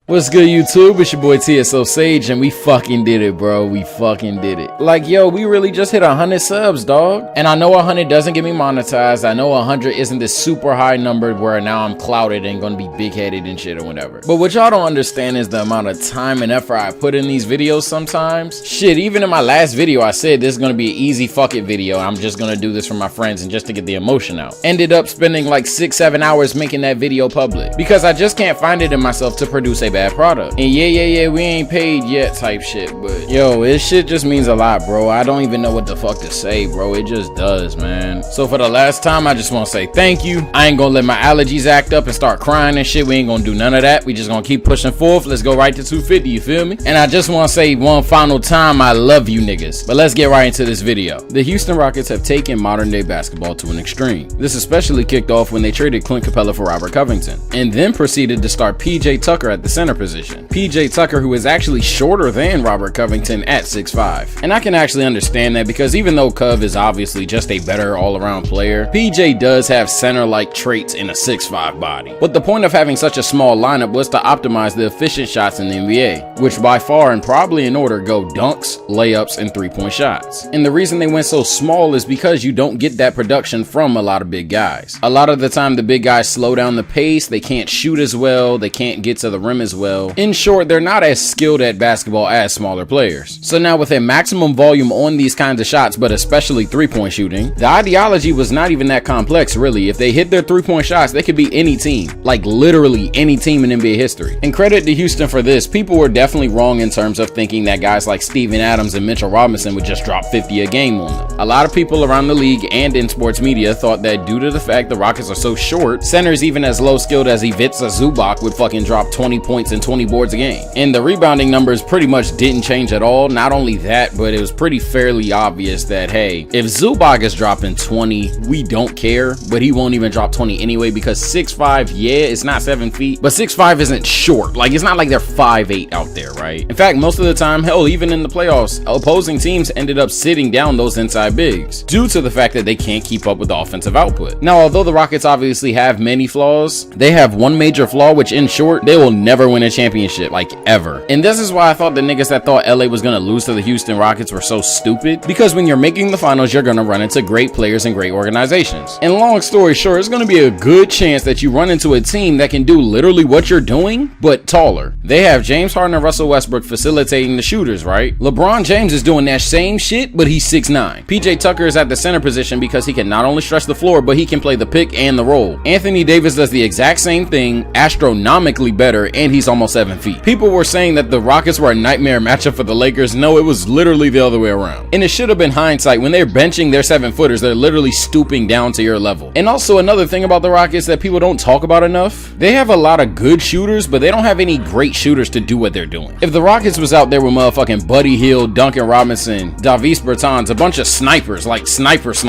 What's good, YouTube? It's your boy TSO Sage, and we fucking did it, bro. We fucking did it. Like, yo, we really just hit 100 subs, dog. And I know 100 doesn't get me monetized. I know 100 isn't this super high number where now I'm clouded and gonna be big-headed and shit or whatever. But what y'all don't understand is the amount of time and effort I put in these videos sometimes. Shit, even in my last video, I said this is gonna be an easy fuck it video. I'm just gonna do this for my friends and just to get the emotion out. Ended up spending like 6-7 hours making that video public because I just can't find it in myself to produce a bad product. And yeah, we ain't paid yet type shit, but yo, this shit just means a lot, bro. I don't even know what the fuck to say, bro. It just does, man. So for the last time, I just want to say thank you. I ain't gonna let my allergies act up and start crying and shit. We ain't gonna do none of that. We just gonna keep pushing forth. Let's go right to 250, you feel me? And I just want to say one final time, I love you niggas. But let's get right into this video. The Houston Rockets have taken modern day basketball to an extreme. This especially kicked off when they traded Clint Capella for Robert Covington, and then proceeded to start PJ Tucker at the center position. PJ Tucker, who is actually shorter than Robert Covington at 6'5". And I can actually understand that because even though Cov is obviously just a better all-around player, PJ does have center-like traits in a 6'5" body. But the point of having such a small lineup was to optimize the efficient shots in the NBA, which by far and probably in order go dunks, layups, and three-point shots. And the reason they went so small is because you don't get that production from a lot of big guys. A lot of the time the big guys slow down the pace, they can't shoot as well, they can't get to the rim as well. In short, they're not as skilled at basketball as smaller players. So now with a maximum volume on these kinds of shots, but especially three-point shooting, the ideology was not even that complex really. If they hit their three-point shots, they could be any team, like literally any team in NBA history. And credit to Houston for this. People were definitely wrong in terms of thinking that guys like Steven Adams and Mitchell Robinson would just drop 50 a game on them. A lot of people around the league and in sports media thought that due to the fact the Rockets are so short, centers even as low skilled as Ivica Zubac would fucking drop 20 points and 20 boards a game. And the rebounding numbers pretty much didn't change at all. Not only that, but it was pretty fairly obvious that, hey, if Zubac is dropping 20, we don't care, but he won't even drop 20 anyway because 6'5", yeah, it's not 7 feet, but 6'5" isn't short. Like, it's not like they're 5'8" out there, right? In fact, most of the time, hell, even in the playoffs, opposing teams ended up sitting down those inside bigs due to the fact that they can't keep up with the offensive output. Now, although the Rockets obviously have many flaws, they have one major flaw, which in short, they will never win a championship, like ever. And this is why I thought the niggas that thought LA was gonna lose to the Houston Rockets were so stupid, because when you're making the finals, you're gonna run into great players and great organizations. And long story short, it's gonna be a good chance that you run into a team that can do literally what you're doing, but taller. They have James Harden and Russell Westbrook facilitating the shooters, right? LeBron James is doing that same shit, but he's 6'9". PJ Tucker is at the center position because he can not only stretch the floor, but he can play the pick and the roll. Anthony Davis does the exact same thing, astronomically better, and he's almost 7 feet. People were saying that the Rockets were a nightmare matchup for the Lakers. No, it was literally the other way around. And it should have been hindsight. When they're benching their 7-footers, they're literally stooping down to your level. And also another thing about the Rockets that people don't talk about enough, they have a lot of good shooters, but they don't have any great shooters to do what they're doing. If the Rockets was out there with motherfucking Buddy Hield, Duncan Robinson, Davis Bertans, a bunch of snipers, like snipers,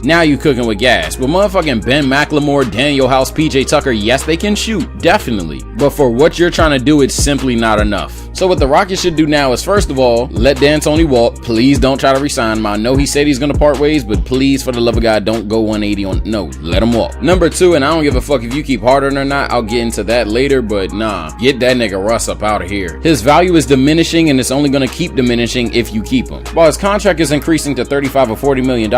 now you cooking with gas. But motherfucking Ben McLemore, Daniel House, PJ Tucker, yes, they can shoot, definitely. But for what you're trying to do, it's simply not enough. So what the Rockets should do now is, first of all, let D'Antoni walk. Please don't try to resign him. I know he said he's gonna part ways, but please, for the love of God, don't go 180 on. No, let him walk. Number two, and I don't give a fuck if you keep Harden or not. I'll get into that later, but nah, get that nigga Russ up out of here. His value is diminishing, and it's only gonna keep diminishing if you keep him. While his contract is increasing to $35 or $40 million,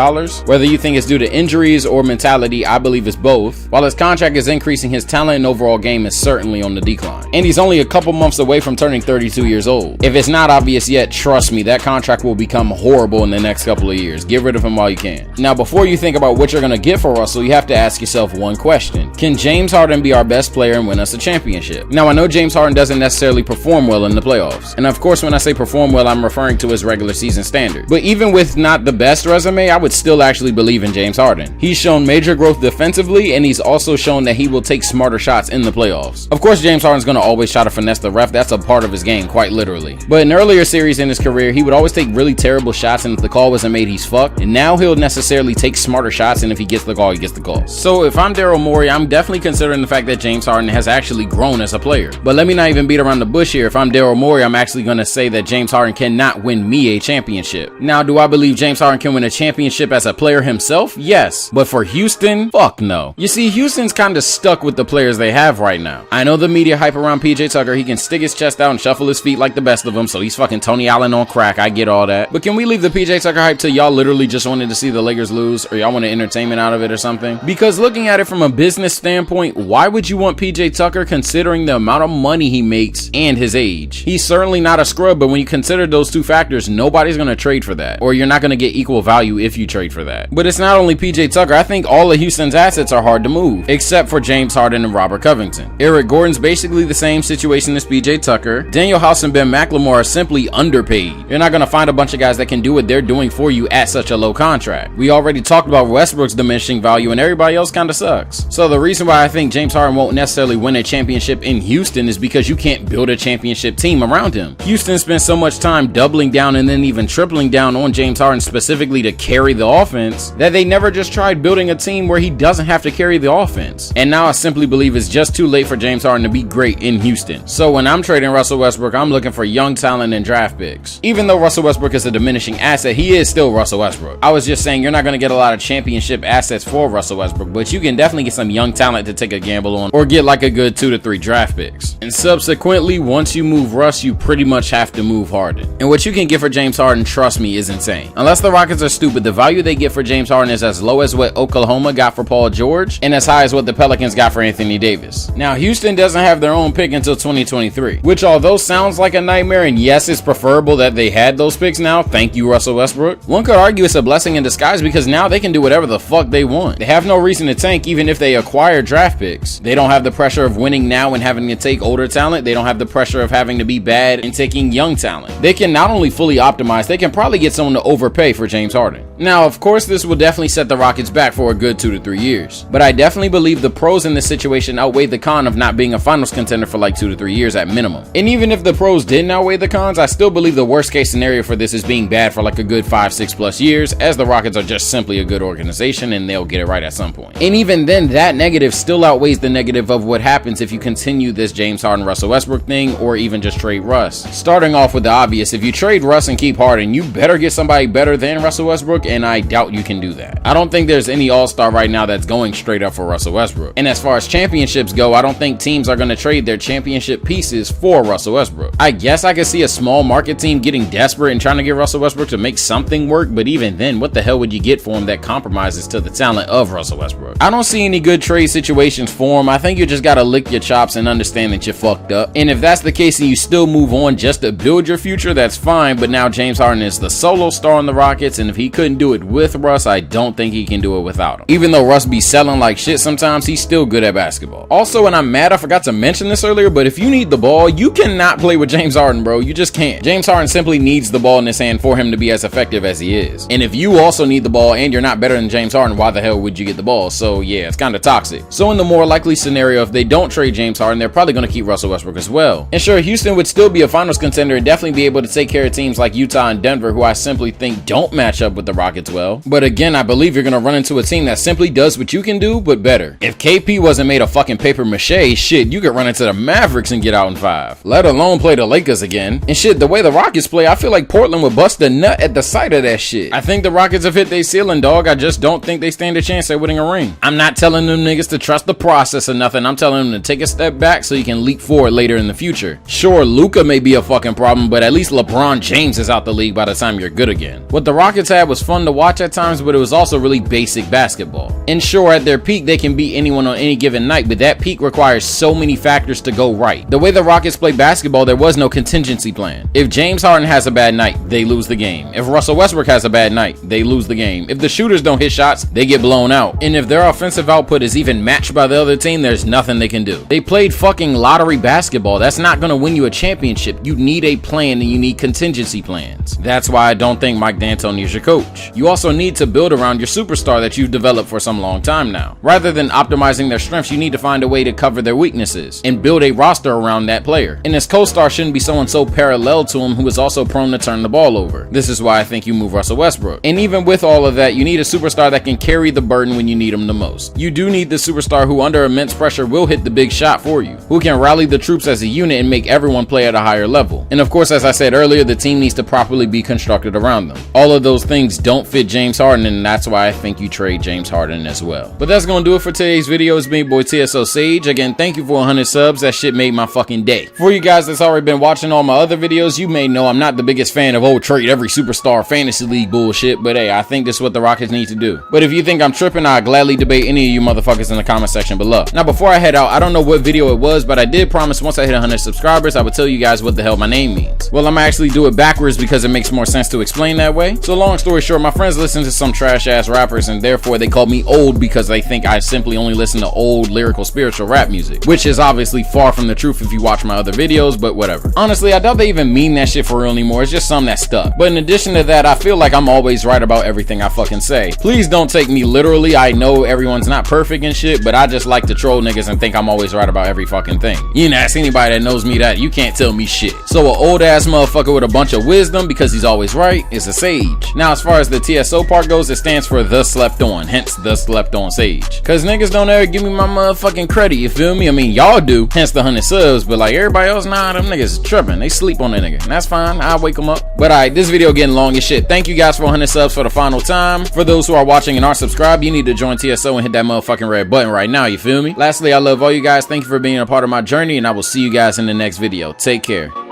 whether you think it's due to injuries or mentality, I believe it's both. While his contract is increasing, his talent and overall game is certainly on the decline. And he's only a couple months away from turning 32 years old. If it's not obvious yet, trust me, that contract will become horrible in the next couple of years. Get rid of him while you can. Now, before you think about what you're gonna get for Russell, you have to ask yourself one question. Can James Harden be our best player and win us a championship? Now, I know James Harden doesn't necessarily perform well in the playoffs. And of course, when I say perform well, I'm referring to his regular season standard. But even with not the best resume, I would still actually believe in James Harden. He's shown major growth defensively, and he's also shown that he will take smarter shots in the playoffs. Of course, James Harden's gonna always try to finesse the ref. That's a part of his game, quite literally. But in earlier series in his career, he would always take really terrible shots, and if the call wasn't made, he's fucked. And now he'll necessarily take smarter shots, and if he gets the call, he gets the call. So if I'm Daryl Morey, I'm definitely considering the fact that James Harden has actually grown as a player. But let me not even beat around the bush here. If I'm Daryl Morey, I'm actually gonna say that James Harden cannot win me a championship. Now, do I believe James Harden can win a championship as a player himself? Yes. But for Houston, fuck no. You see, Houston's kinda stuck with the players they have right now. I know the media hype around PJ Tucker. He can stick his chest out and shuffle his feet like the best of them, so he's fucking Tony Allen on crack. I get all that. But can we leave the PJ Tucker hype till y'all literally just wanted to see the Lakers lose, or y'all want entertainment out of it or something? Because looking at it from a business standpoint, why would you want PJ Tucker considering the amount of money he makes and his age? He's certainly not a scrub, but when you consider those two factors, nobody's going to trade for that, or you're not going to get equal value if you trade for that. But it's not only PJ Tucker. I think all of Houston's assets are hard to move, except for James Harden and Robert Covington. Eric Gordon's basically the same situation as PJ Tucker. Daniel House and Ben McLemore are simply underpaid. You're not going to find a bunch of guys that can do what they're doing for you at such a low contract. We already talked about Westbrook's diminishing value, and everybody else kind of sucks. So the reason why I think James Harden won't necessarily win a championship in Houston is because you can't build a championship team around him. Houston spent so much time doubling down and then even tripling down on James Harden specifically to carry the offense that they never just tried building a team where he doesn't have to carry the offense. And now I simply believe it's just too late for James Harden to be great in Houston. So when I'm trading Russell Westbrook, I'm looking for young talent and draft picks. Even though Russell Westbrook is a diminishing asset, he is still Russell Westbrook. I was just saying you're not going to get a lot of championship assets for Russell Westbrook, but you can definitely get some young talent to take a gamble on, or get like a good 2 to 3 draft picks. And subsequently, once you move Russ, you pretty much have to move Harden. And what you can get for James Harden, trust me, is insane. Unless the Rockets are stupid, the value they get for James Harden is as low as what Oklahoma got for Paul George, and as high as what the Pelicans got for Anthony Davis. Now, Houston doesn't have their own pick until 2023, which although sounds like a nightmare, and yes, it's preferable that they had those picks now, thank you Russell Westbrook, one could argue it's a blessing in disguise because now they can do whatever the fuck they want. They have no reason to tank even if they acquire draft picks. They don't have the pressure of winning now and having to take older talent. They don't have the pressure of having to be bad and taking young talent. They can not only fully optimize, they can probably get someone to overpay for James Harden. Now, of course, this will definitely set the Rockets back for a good 2 to 3 years, but I definitely believe the pros in this situation outweigh the con of not being a finals contender for like 2 to 3 years at minimum. And even if the pros didn't outweigh the cons, I still believe the worst case scenario for this is being bad for like a good 5-6 plus years, as the Rockets are just simply a good organization and they'll get it right at some point. And even then, that negative still outweighs the negative of what happens if you continue this James Harden Russell Westbrook thing, or even just trade Russ. Starting off with the obvious, if you trade Russ and keep Harden, you better get somebody better than Russell Westbrook, and I doubt you can do that. I don't think there's any all-star right now that's going straight up for Russell Westbrook. And as far as championships go, I don't think teams are going to trade their championship pieces for Russell Westbrook. I guess I could see a small market team getting desperate and trying to get Russell Westbrook to make something work, but even then, what the hell would you get for him that compromises to the talent of Russell Westbrook? I don't see any good trade situations for him. I think you just gotta lick your chops and understand that you fucked up. And if that's the case and you still move on just to build your future, that's fine, but now James Harden is the solo star on the Rockets, and if he couldn't do it with Russ, I don't think he can do it without him. Even though Russ be selling like shit sometimes, he's still good at basketball. Also, and I'm mad I forgot to mention this earlier, but if you need the ball, you cannot play with James Harden, bro. You just can't. James Harden simply needs the ball in his hand for him to be as effective as he is. And if you also need the ball and you're not better than James Harden, why the hell would you get the ball? So yeah, it's kind of toxic. So in the more likely scenario, if they don't trade James Harden, they're probably going to keep Russell Westbrook as well. And sure, Houston would still be a finals contender and definitely be able to take care of teams like Utah and Denver, who I simply think don't match up with the Rockets well. But again, I believe you're going to run into a team that simply does what you can do, but better. If KP wasn't made of fucking paper mache, shit, you could run into the Mavericks and get out in 5. Let alone play the Lakers again. And shit, the way the Rockets play, I feel like Portland would bust a nut at the sight of that shit. I think the Rockets have hit their ceiling, dog. I just don't think they stand a chance at winning a ring. I'm not telling them niggas to trust the process or nothing. I'm telling them to take a step back so you can leap forward later in the future. Sure, Luka may be a fucking problem, but at least LeBron James is out the league by the time you're good again. What the Rockets had was fun to watch at times, but it was also really basic basketball. And sure, at their peak, they can beat anyone on any given night, but that peak requires so many factors to go right. The way the Rockets play basketball, there was no contingency plan. If James Harden has a bad night, they lose the game. If Russell Westbrook has a bad night, they lose the game. If the shooters don't hit shots, they get blown out. And if their offensive output is even matched by the other team, there's nothing they can do. They played fucking lottery basketball. That's not gonna win you a championship. You need a plan and you need contingency plans. That's why I don't think Mike D'Antoni is your coach. You also need to build around your superstar that you've developed for some long time now. Rather than optimizing their strengths, you need to find a way to cover their weaknesses and build a roster around that player. And his co-star shouldn't be someone so parallel to him who is also prone to turn the ball over. This is why I think you move Russell Westbrook. And even with all of that, you need a superstar that can carry the burden when you need him the most. You do need the superstar who under immense pressure will hit the big shot for you, who can rally the troops as a unit and make everyone play at a higher level. And of course, as I said earlier, the team needs to properly be constructed around them. All of those things don't fit James Harden, and that's why I think you trade James Harden as well. But that's gonna do it for today's video. It's me, boy TSO Sage. Again, thank you for 100 subs. That shit made my fucking day. For you guys that's already been watching all my other videos, you may know I'm not the biggest fan of trade every superstar fantasy league bullshit, but hey, I think this is what the Rockets need to do. But if you think I'm tripping, I'll gladly debate any of you motherfuckers in the comment section below. Now, before I head out, I don't know what video it was, but I did promise once I hit 100 subscribers, I would tell you guys what the hell my name means. Well, I'm gonna actually do it backwards because it makes more sense to explain that way. So long story short, my friends listen to some trash ass rappers and therefore they call me old because they think I simply only listen to old lyrical spiritual rap music, which is obviously far from the truth if you watch my other videos, but whatever. Honestly, I doubt they even mean that shit for real anymore. It's just something that stuck. But in addition to that, I feel like I'm always right about everything I fucking say. Please don't take me literally. I know everyone's not perfect and shit, but I just like to troll niggas and think I'm always right about every fucking thing. You know, ask anybody that knows me that, you can't tell me shit. So an old ass motherfucker with a bunch of wisdom because he's always right is a sage. Now, as far as the TSO part goes, it stands for the slept on, hence the slept on sage. Cause niggas don't ever give me my motherfucking credit, you feel me? I mean, y'all do, hence the 100 subs, but like everybody else, nah, them niggas tripping. They sleep on the nigga, and that's fine. I'll wake them up. But alright, this video getting long as shit. Thank you guys for 100 subs for the final time. For those who are watching and aren't subscribed, you need to join TSO and hit that motherfucking red button right now, you feel me? Lastly, I love all you guys. Thank you for being a part of my journey, and I will see you guys in the next video. Take care.